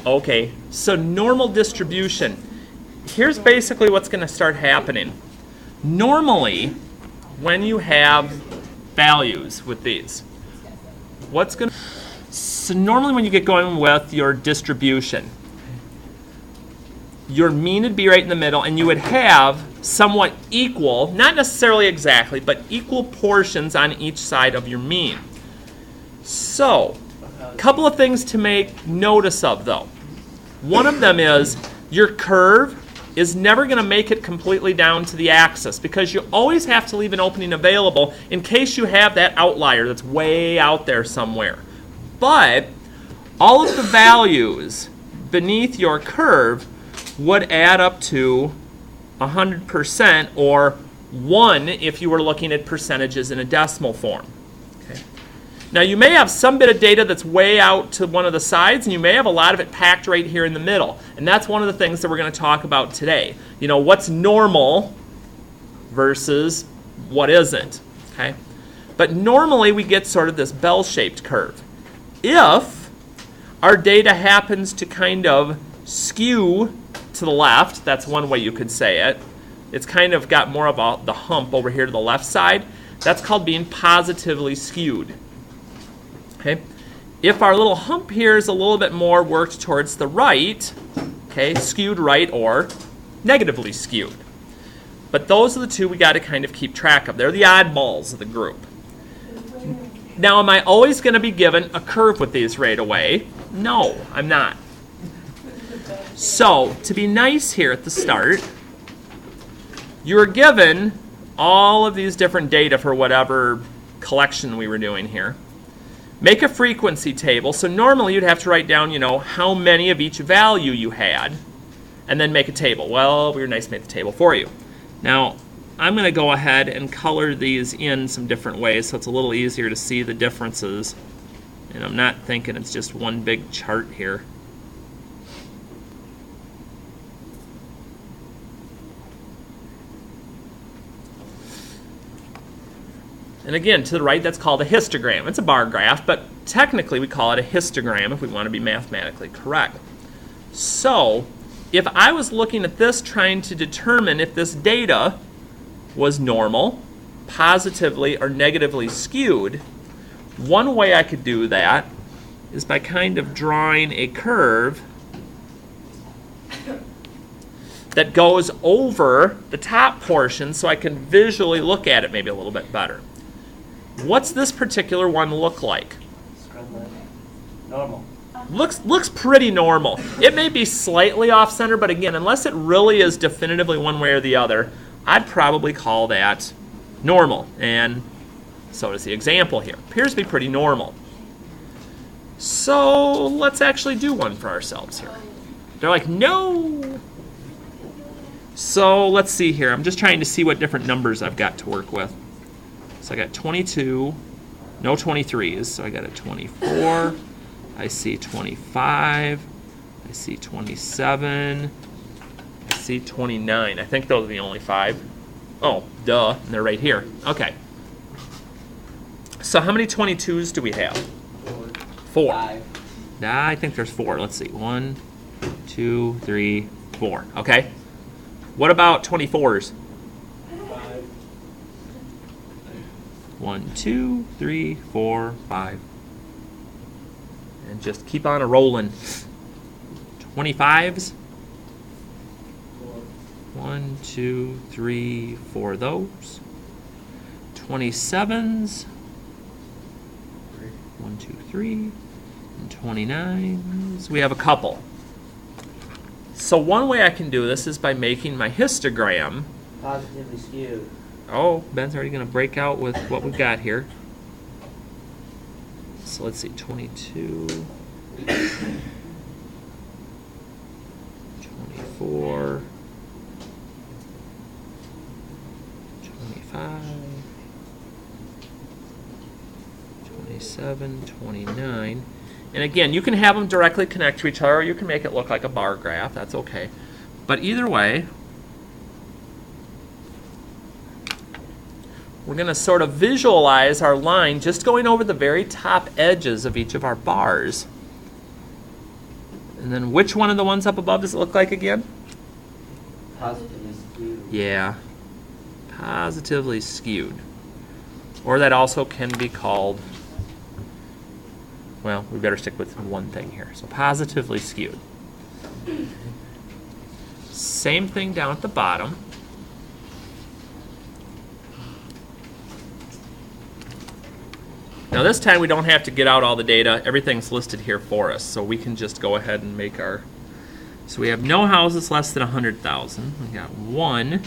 Okay, so normal distribution. Here's basically what's going to start happening. Normally, when you have values with these, so normally when you get going with your distribution, your mean would be right in the middle, and you would have somewhat equal, not necessarily exactly, but equal portions on each side of your mean. So, a couple of things to make notice of, though. One of them is your curve is never going to make it completely down to the axis, because you always have to leave an opening available in case you have that outlier that's way out there somewhere. But all of the values beneath your curve would add up to 100%, or 1 if you were looking at percentages in a decimal form. Okay. Now you may have some bit of data that's way out to one of the sides, and you may have a lot of it packed right here in the middle. And that's one of the things that we're going to talk about today. You know, what's normal versus what isn't. Okay? But normally we get sort of this bell-shaped curve. If our data happens to kind of skew to the left, that's one way you could say it. It's kind of got more of the hump over here to the left side. That's called being positively skewed. Okay? If our little hump here is a little bit more worked towards the right, okay, skewed right or negatively skewed. But those are the two we got to kind of keep track of. They're the oddballs of the group. Now, am I always going to be given a curve with these right away? No, I'm not. So, to be nice here at the start, you were given all of these different data for whatever collection we were doing here. Make a frequency table. So normally you'd have to write down, you know, how many of each value you had, and then make a table. Well, we were nice to make the table for you. Now, I'm going to go ahead and color these in some different ways so it's a little easier to see the differences. And I'm not thinking it's just one big chart here. And again, to the right, that's called a histogram. It's a bar graph, but technically we call it a histogram if we want to be mathematically correct. So, if I was looking at this trying to determine if this data was normal, positively or negatively skewed, one way I could do that is by kind of drawing a curve that goes over the top portion so I can visually look at it maybe a little bit better. What's this particular one look like? Normal. Looks pretty normal. It may be slightly off-center, but again, unless it really is definitively one way or the other, I'd probably call that normal. And so does the example here. Appears to be pretty normal. So let's actually do one for ourselves here. They're like, no. So let's see here. I'm just trying to see what different numbers I've got to work with. So I got 22, no 23s, so I got a 24, I see 25, I see 27, I see 29. I think those are the only 5. Oh, duh, and they're right here. Okay. So how many 22s do we have? 4. 5. I think there's 4. Let's see. 1, 2, 3, 4. Okay. What about 24s? 1, 2, 3, 4, 5. And just keep on a rolling. 25s. 1, 2, 3, 4 of those. 27s. 1, 2, 3. And 29s. We have a couple. So one way I can do this is by making my histogram Positively skewed. Oh, Ben's already going to break out with what we've got here. So let's see, 22, 24, 25, 27, 29. And again, you can have them directly connect to each other, or you can make it look like a bar graph. That's okay. But either way, we're going to sort of visualize our line just going over the very top edges of each of our bars. And then which one of the ones up above does it look like again? Positively skewed. Yeah, positively skewed. Or that also can be called, well, we better stick with one thing here. So positively skewed. Same thing down at the bottom. Now this time we don't have to get out all the data. Everything's listed here for us. So we can just go ahead and make our... So we have no houses less than 100,000. We got one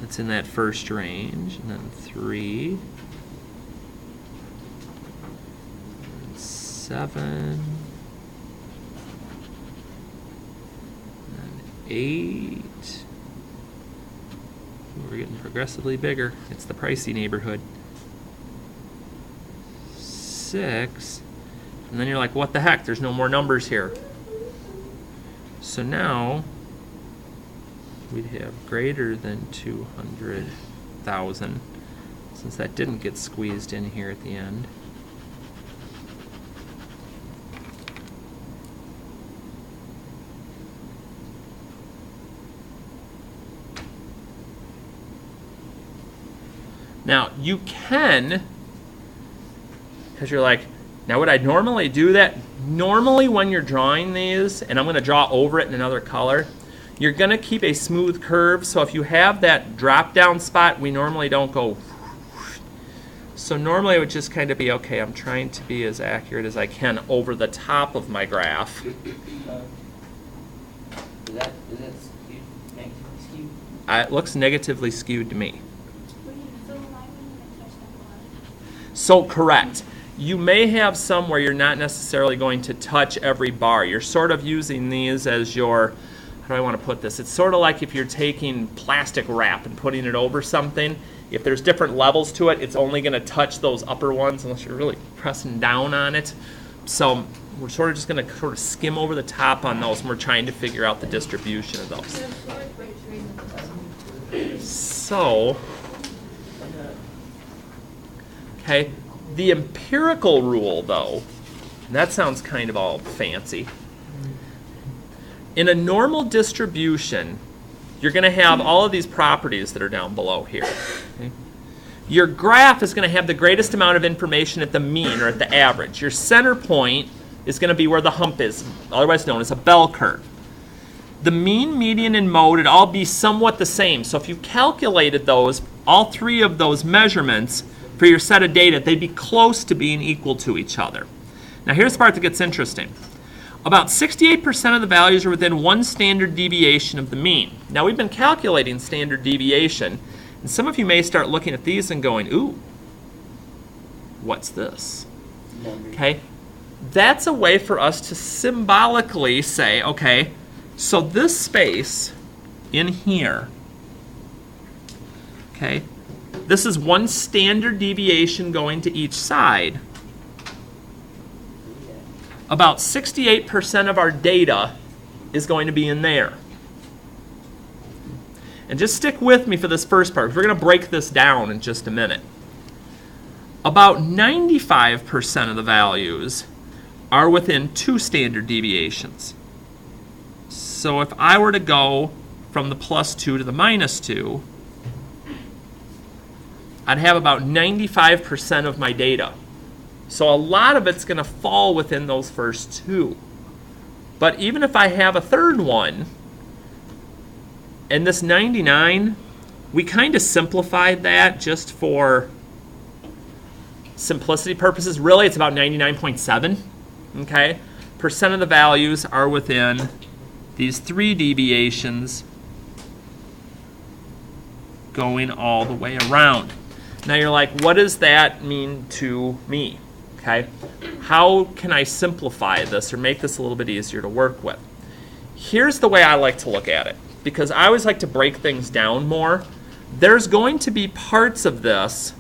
that's in that first range, and then 3, and 7, and 8. We're getting progressively bigger. It's the pricey neighborhood. 6. And then you're like, what the heck? There's no more numbers here. So now we'd have greater than 200,000, since that didn't get squeezed in here at the end. Now you can, because you're like, now would I normally do that? Normally when you're drawing these, and I'm going to draw over it in another color, you're going to keep a smooth curve. So if you have that drop down spot, we normally don't go. So normally it would just kind of be, okay, I'm trying to be as accurate as I can over the top of my graph. Is that skewed? Negatively skewed? It looks negatively skewed to me. So correct. You may have some where you're not necessarily going to touch every bar. You're sort of using these as your, how do I want to put this? It's sort of like if you're taking plastic wrap and putting it over something. If there's different levels to it, it's only going to touch those upper ones unless you're really pressing down on it. So we're sort of just going to sort of skim over the top on those, and we're trying to figure out the distribution of those. So, okay, the empirical rule, though, that sounds kind of all fancy. In a normal distribution, you're going to have all of these properties that are down below here. Okay? Your graph is going to have the greatest amount of information at the mean or at the average. Your center point is going to be where the hump is, otherwise known as a bell curve. The mean, median, and mode would all be somewhat the same. So if you calculated those, all three of those measurements for your set of data, they'd be close to being equal to each other. Now here's the part that gets interesting. About 68% of the values are within one standard deviation of the mean. Now we've been calculating standard deviation, and some of you may start looking at these and going, ooh, what's this? Okay, that's a way for us to symbolically say, okay, so this space in here, okay, this is one standard deviation going to each side. About 68% of our data is going to be in there. And just stick with me for this first part, because we're going to break this down in just a minute. About 95% of the values are within two standard deviations. So if I were to go from the +2 to the -2, I'd have about 95% of my data. So a lot of it's going to fall within those first two. But even if I have a third one, and this 99, we kind of simplified that just for simplicity purposes. Really, it's about 99.7, okay? Percent of the values are within these three deviations going all the way around. Now you're like, what does that mean to me? Okay, how can I simplify this or make this a little bit easier to work with? Here's the way I like to look at it, because I always like to break things down more. There's going to be parts of this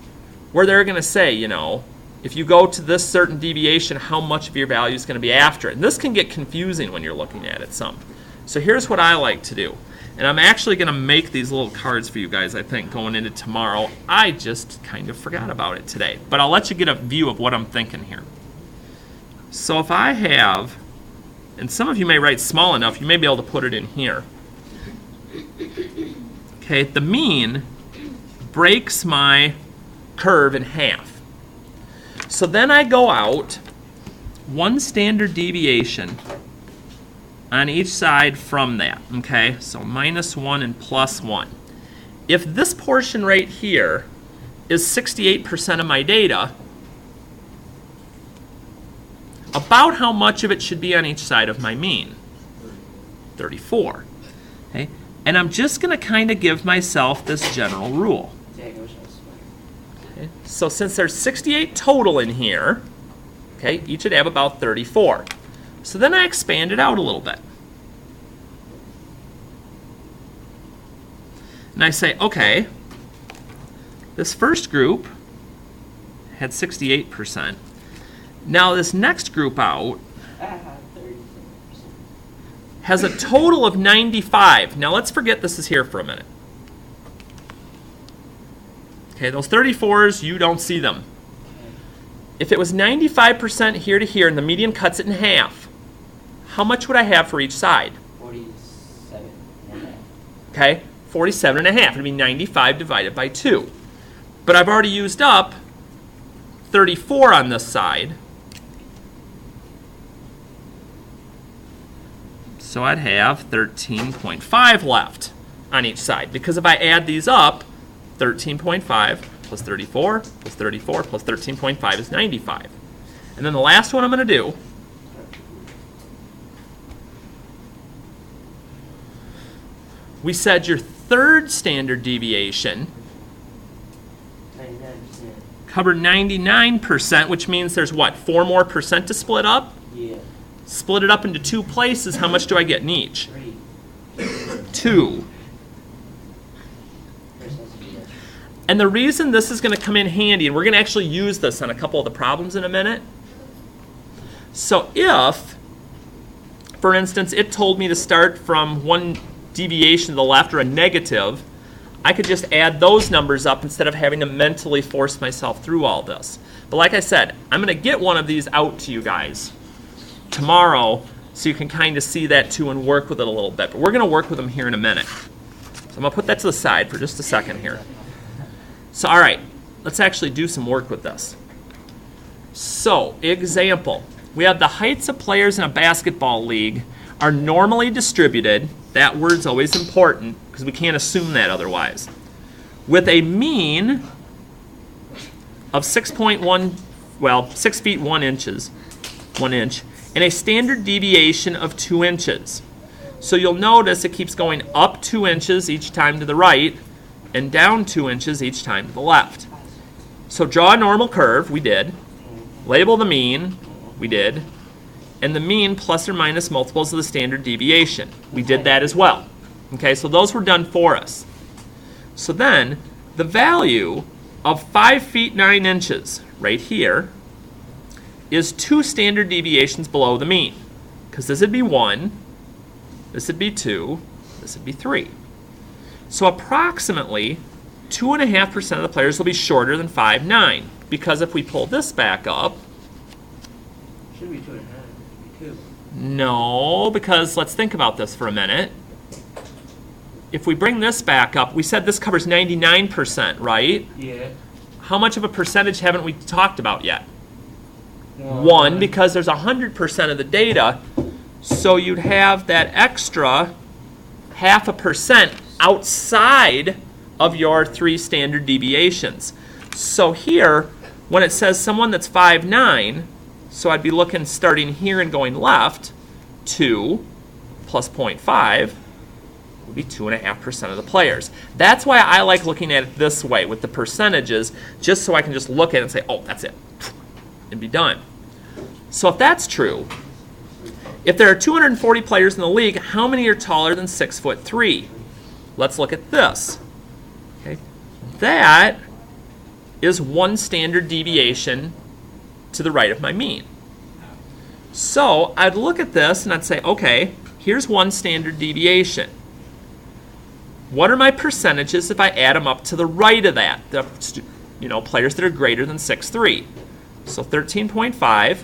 where they're going to say, you know, if you go to this certain deviation, how much of your value is going to be after it. And this can get confusing when you're looking at it some. So here's what I like to do. And I'm actually going to make these little cards for you guys, I think, going into tomorrow. I just kind of forgot about it today. But I'll let you get a view of what I'm thinking here. So if I have, and some of you may write small enough, you may be able to put it in here. Okay, the mean breaks my curve in half. So then I go out 1 standard deviation on each side from that. Okay, so -1 and +1. If this portion right here is 68% of my data, about how much of it should be on each side of my mean? 34. Okay? And I'm just going to kind of give myself this general rule. Okay? So since there's 68 total in here, okay, each would have about 34. So then I expand it out a little bit. And I say, okay, this first group had 68%. Now this next group out has a total of 95. Now let's forget this is here for a minute. Okay, those 34s, you don't see them. If it was 95% here to here and the median cuts it in half, how much would I have for each side? 47.5. Okay, 47.5. It would be 95 divided by 2. But I've already used up 34 on this side. So I'd have 13.5 left on each side. Because if I add these up, 13.5 plus 34 plus 34 plus 13.5 is 95. And then the last one I'm going to do, we said your third standard deviation 99%. covered 99%, which means there's what, 4 more percent to split up? Yeah. Split it up into 2 places, how much do I get in each? 3. 2. And the reason this is going to come in handy, and we're going to actually use this on a couple of the problems in a minute. So if, for instance, it told me to start from 1 deviation to the left or a negative, I could just add those numbers up instead of having to mentally force myself through all this. But like I said, I'm going to get one of these out to you guys tomorrow so you can kind of see that too and work with it a little bit. But we're going to work with them here in a minute. So I'm going to put that to the side for just a second here. So all right, let's actually do some work with this. So, example. We have the heights of players in a basketball league are normally distributed. That word's always important because we can't assume that otherwise. With a mean of 6 feet 1 inch, and a standard deviation of 2 inches. So you'll notice it keeps going up 2 inches each time to the right and down 2 inches each time to the left. So draw a normal curve, we did. Label the mean, we did. And the mean plus or minus multiples of the standard deviation. We did that as well. Okay, so those were done for us. So then, the value of 5 feet 9 inches, right here, is 2 standard deviations below the mean. Because this would be 1, this would be 2, this would be 3. So approximately 2.5% of the players will be shorter than 5'9", because if we pull this back up, Should be 2.5. Should be 2. no, because let's think about this for a minute. If we bring this back up, we said this covers 99%, right? Yeah. How much of a percentage haven't we talked about yet? 1, because there's 100% of the data, so you'd have that extra 0.5% outside of your 3 standard deviations. So here, when it says someone that's 5'9", so I'd be looking starting here and going left, 2 plus 0.5 would be 2.5% of the players. That's why I like looking at it this way with the percentages, just so I can just look at it and say, oh, that's it, and be done. So if that's true, if there are 240 players in the league, how many are taller than 6'3"? Let's look at this. Okay. That is 1 standard deviation to the right of my mean. So I'd look at this and I'd say, okay, here's 1 standard deviation. What are my percentages if I add them up to the right of that? The players that are greater than 6'3". So 13.5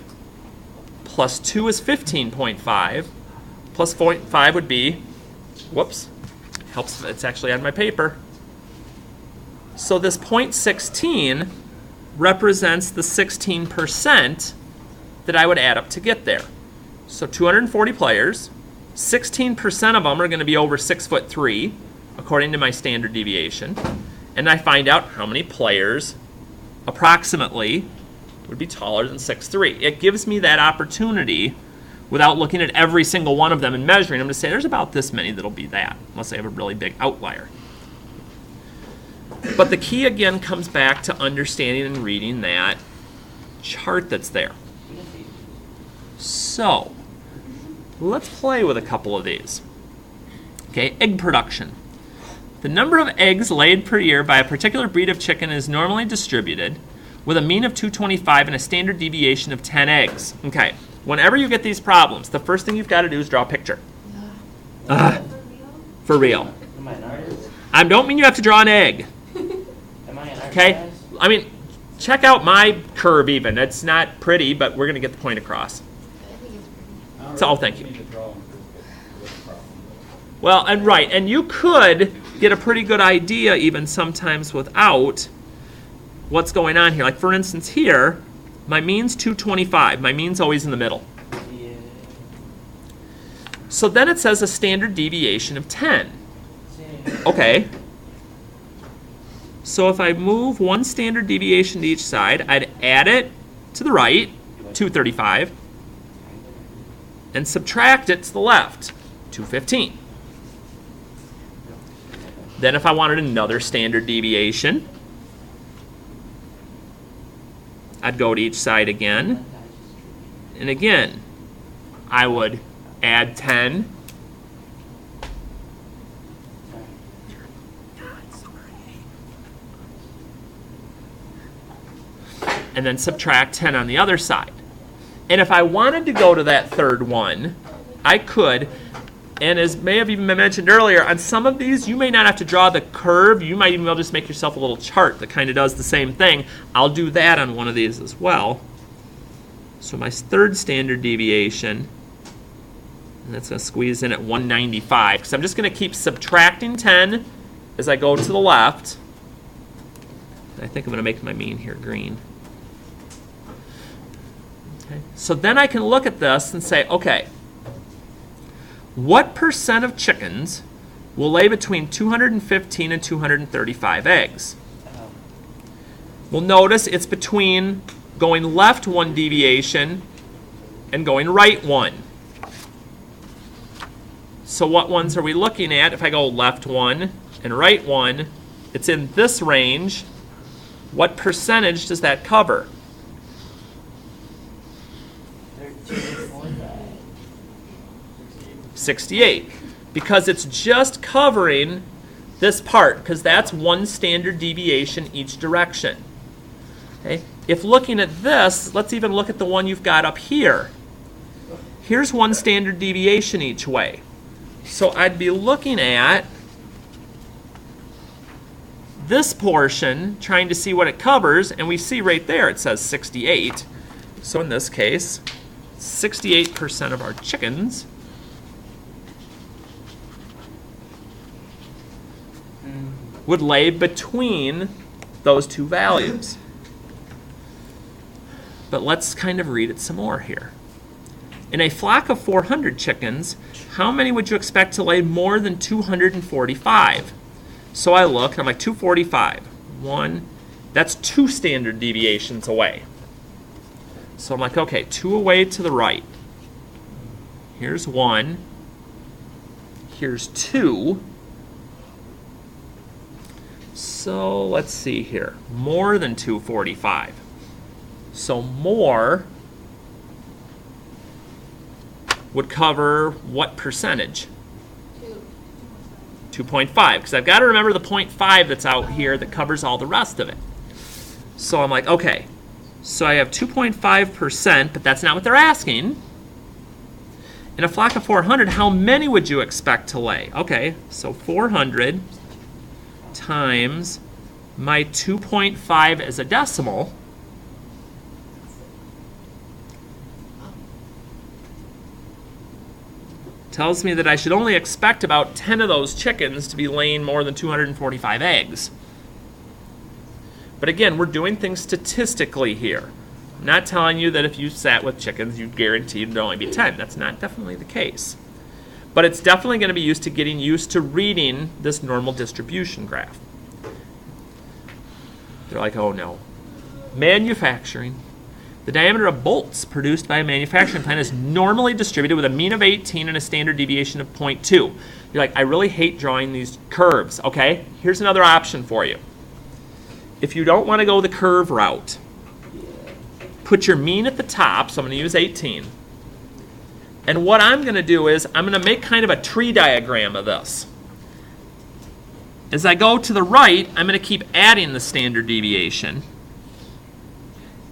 plus 2 is 15.5, plus 0.5 would be, whoops, helps, it's actually on my paper. So this 0.16 represents the 16% that I would add up to get there. So 240 players, 16% of them are going to be over 6'3", according to my standard deviation. And I find out how many players approximately would be taller than 6'3". It gives me that opportunity without looking at every single one of them and measuring them to say there's about this many that'll be that, unless I have a really big outlier. But the key again comes back to understanding and reading that chart that's there. So let's play with a couple of these. Okay, egg production. The number of eggs laid per year by a particular breed of chicken is normally distributed with a mean of 225 and a standard deviation of 10 eggs. Okay, whenever you get these problems, the first thing you've got to do is draw a picture. For real. Am I an artist? I don't mean you have to draw an egg. Am I an artist? Okay? I mean, check out my curve even. It's not pretty, but we're going to get the point across. So, thank you. Well, and right, and you could get a pretty good idea even sometimes without what's going on here. Like for instance here, my mean's 225. My mean's always in the middle. Yeah. So then it says a standard deviation of 10. Okay. So if I move one standard deviation to each side, I'd add it to the right, 235, and subtract it to the left, 215. Then if I wanted another standard deviation, I'd go to each side again. And again, I would add 10. And then subtract 10 on the other side. And if I wanted to go to that third one, I could. And as may have even been mentioned earlier, on some of these, you may not have to draw the curve. You might even be able to just make yourself a little chart that kind of does the same thing. I'll do that on one of these as well. So my third standard deviation, and that's going to squeeze in at 195, because I'm just going to keep subtracting 10 as I go to the left. I think I'm going to make my mean here green. Okay. So then I can look at this and say, okay, what percent of chickens will lay between 215 and 235 eggs? Well, notice it's between going left one deviation and going right one. So what ones are we looking at? If I go left one and right one, it's in this range. What percentage does that cover? 68, because it's just covering this part, because that's one standard deviation each direction. Okay? If looking at this, let's even look at the one you've got up here. Here's one standard deviation each way. So I'd be looking at this portion, trying to see what it covers, and we see right there it says 68. So in this case, 68% of our chickens would lay between those two values. But let's kind of read it some more here. In a flock of 400 chickens, how many would you expect to lay more than 245? So I look, and I'm like, 245. One, that's 2 standard deviations away. So I'm like, okay, 2 away to the right. Here's 1. Here's 2. So let's see here. More than 245. So more would cover what percentage? 2.5, because I've got to remember the 0.5 that's out here that covers all the rest of it. So I'm like, okay, so I have 2.5%, but that's not what they're asking. In a flock of 400, how many would you expect to lay? Okay, so 400 times my 2.5 as a decimal. tells me that I should only expect about 10 of those chickens to be laying more than 245 eggs. But again, we're doing things statistically here. I'm not telling you that if you sat with chickens, you'd guarantee it'd only be 10. That's not definitely the case. But it's definitely going to be used to getting used to reading this normal distribution graph. They're like, oh no. Manufacturing. The diameter of bolts produced by a manufacturing plant is normally distributed with a mean of 18 and a standard deviation of 0.2. You're like, I really hate drawing these curves. Okay, here's another option for you. If you don't want to go the curve route, put your mean at the top, so I'm going to use 18. And what I'm going to do is I'm going to make kind of a tree diagram of this. As I go to the right, I'm going to keep adding the standard deviation.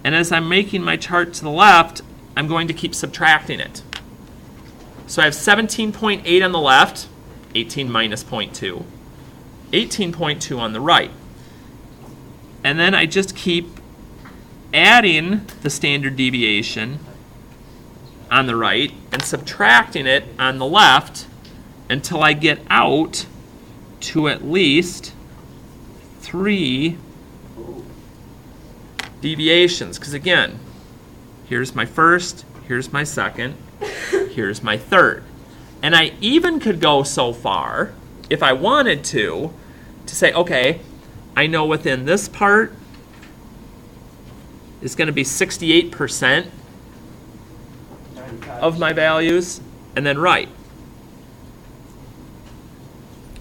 And as I'm making my chart to the left, I'm going to keep subtracting it. So I have 17.8 on the left, 18 minus 0.2, 18.2 on the right. And then I just keep adding the standard deviation on the right and subtracting it on the left until I get out to at least 3 deviations. Because again, here's my first, here's my second, here's my third. And I even could go so far, if I wanted to say, okay, I know within this part is going to be 68% of my values, and then right.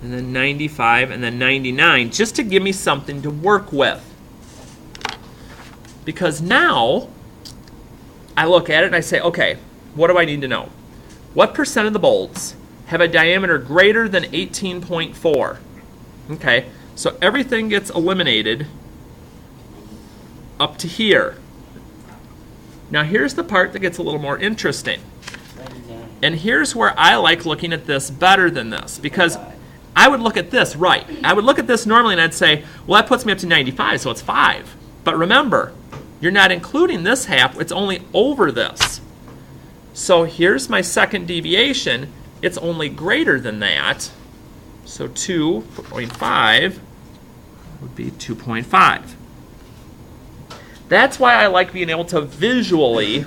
And then 95, and then 99, just to give me something to work with. Because now, I look at it and I say, okay, what do I need to know? What percent of the bolts have a diameter greater than 18.4? Okay, so everything gets eliminated up to here. Now here's the part that gets a little more interesting. And here's where I like looking at this better than this, because I would look at this, right. I would look at this normally and I'd say, well, that puts me up to 95, so it's 5. But remember, you're not including this half, it's only over this. So here's my second deviation, it's only greater than that. So 2.5 would be 2.5. That's why I like being able to visually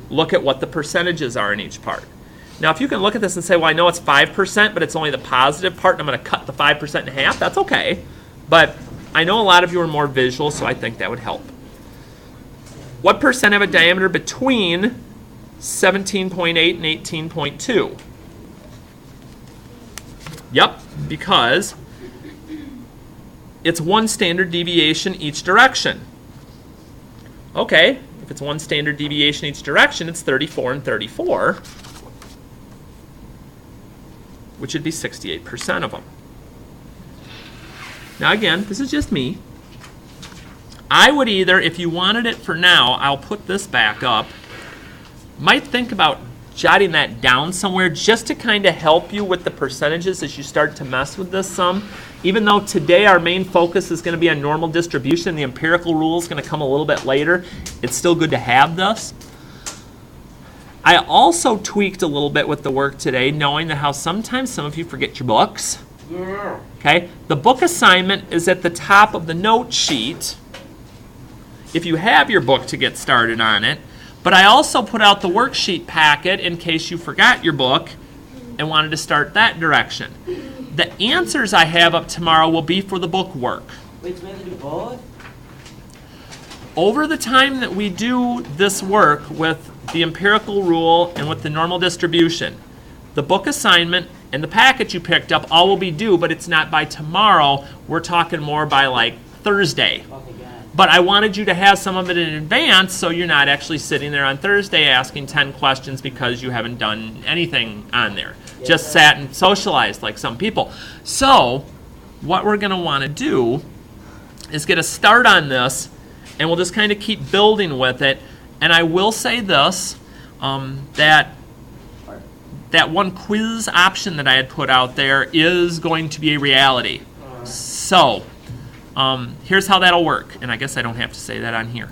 look at what the percentages are in each part. Now, if you can look at this and say, well, I know it's 5%, but it's only the positive part, and I'm going to cut the 5% in half, that's okay. But I know a lot of you are more visual, so I think that would help. What percent have a diameter between 17.8 and 18.2? Yep, because it's 1 standard deviation each direction. Okay, if it's 1 standard deviation each direction, it's 34 and 34, which would be 68% of them. Now again, this is just me. I would either, if you wanted it for now, I'll put this back up, might think about jotting that down somewhere just to kind of help you with the percentages as you start to mess with this some. Even though today our main focus is going to be on normal distribution, the empirical rule is going to come a little bit later, it's still good to have this. I also tweaked a little bit with the work today, knowing that how sometimes some of you forget your books. Yeah. Okay, the book assignment is at the top of the note sheet if you have your book to get started on it. But I also put out the worksheet packet in case you forgot your book and wanted to start that direction. The answers I have up tomorrow will be for the book work. Wait, so we have to do both? Over the time that we do this work with the empirical rule and with the normal distribution, the book assignment and the packet you picked up all will be due, but it's not by tomorrow. We're talking more by like Thursday. Okay, got it. But I wanted you to have some of it in advance so you're not actually sitting there on Thursday asking 10 questions because you haven't done anything on there. Yes, Just sir. sat and socialized like some people. So what we're going to want to do is get a start on this, and we'll just kind of keep building with it. And I will say this, that one quiz option that I had put out there is going to be a reality. So here's how that'll work. And I guess I don't have to say that on here.